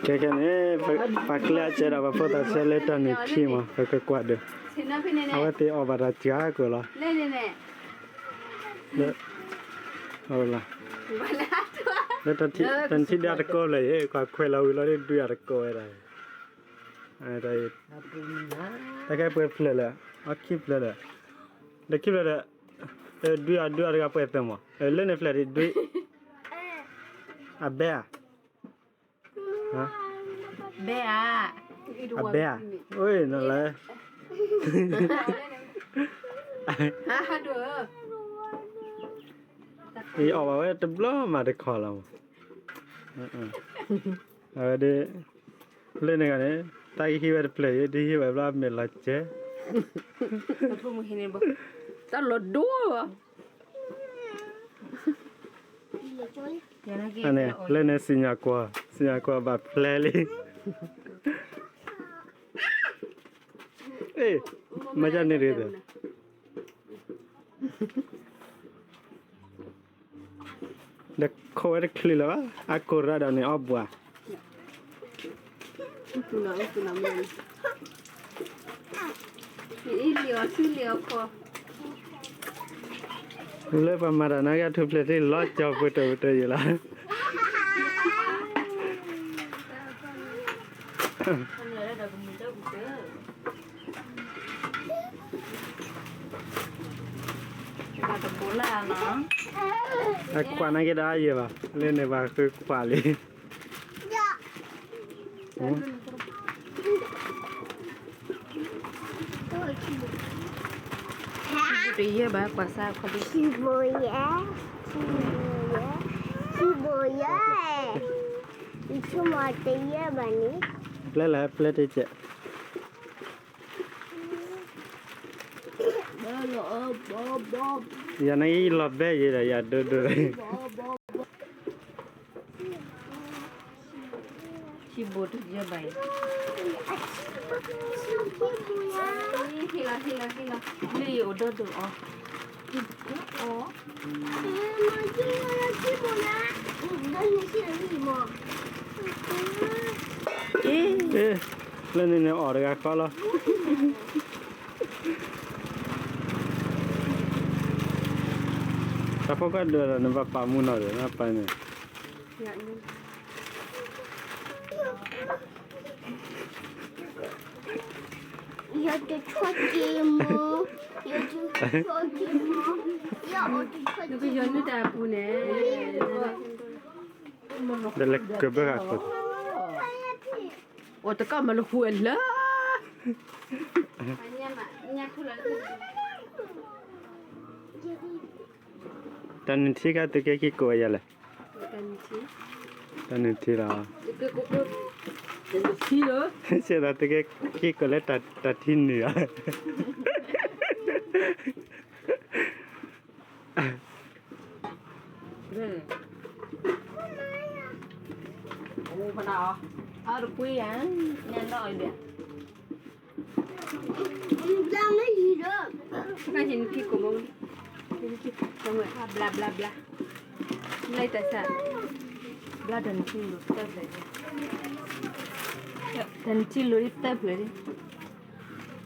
cái này phải lẽ chơi là phải ta sẽ lấy tan này khi mà phải cái quạt đượcเอาไปเอาบาดจ้ากูละเล่นเนี่ยเอาละแล้วตอนที่เดือดก็เลยกว่าคุยเราเดือดก็อะไรอะไรแต่แค่เปิดเพลย์เลยเอาคลิปเลยเด็กคลิปเลยเดือดก็เปิดเต็มหมดเล่นในเพลย์ด้วยอะเบ้ฮะเบ้อะเบ้โอ้ยนั่นแหละฮะดูนี่ออกมาว่าจะบล้อมาได้คอเราเดี๋ยวเล่นกันเนี่ยตายที่ว่าเพลย์ที่ว่าแบบไม่ละเจ้พูดมึงเห็นบ่ตลอดดูอันนี้เล่นในสิงคโปร์แบบเพลย์เลยเอ้ยมาจากไหนเรื่องเด็กเขาเรียกคลีแล้ววะอากูระดับนี้อับวะตุนามันนี่เลี้ยวซื้อเลี้ยวพอเล่นประมาณนั้นก็ทุบเลยที่ล้อจอบไปตัวอยู่แล้วกว่านั้นก็ได้ยังป่ะเล่นในบ้านคือกว่าเลยดีเยอะบ้างกว่าซาเขาดิชิโบยะอีชั่วโมงเดียวบ้านี้เล่นแล้วเล่นได้เจ๊อย่าในหลับได้ยังไงอย่าดูชิโบตุเยอะไปฮิลานี่โอดดูอ๋อมาดูอะไรชิโบยะได้ยินเสียงนี่มั้งเล่นในออร์กก็แล้วแต่พวกก็เดินในป่ามุนอะไรนะไปเนี่ยอยากจะช่วยกินมั้งอยากจะช่วยกินมั้งอยากจะช่วยดูก็ย้อนไม่ได้ปูเนี่ยเด็กเก็บไว้ก่อนโอ้แต่ก็มาหัวละตอนนี้ที่ก็ตัวกี่กว่าเลยตอนนี้ที่เราเสียดายตัวกี่กว่าเลยตัดที่เหนือโอ้พนาอ๋อคุยอ่ะเนี่ยน้อยเดียวยังไม่ดีเลยก็เห็นพี่กูมั้งเห็นพี่กูมั้งบลาไม่แต่ซะบลาดันชิลล์เต็มเลยดันชิลล์เต็มเลย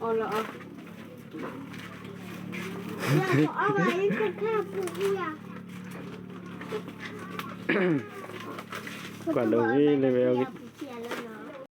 อ๋อละอ๋อเอาไว้ก็แค่พูดอย่าง กว่าเราวิ่งเลย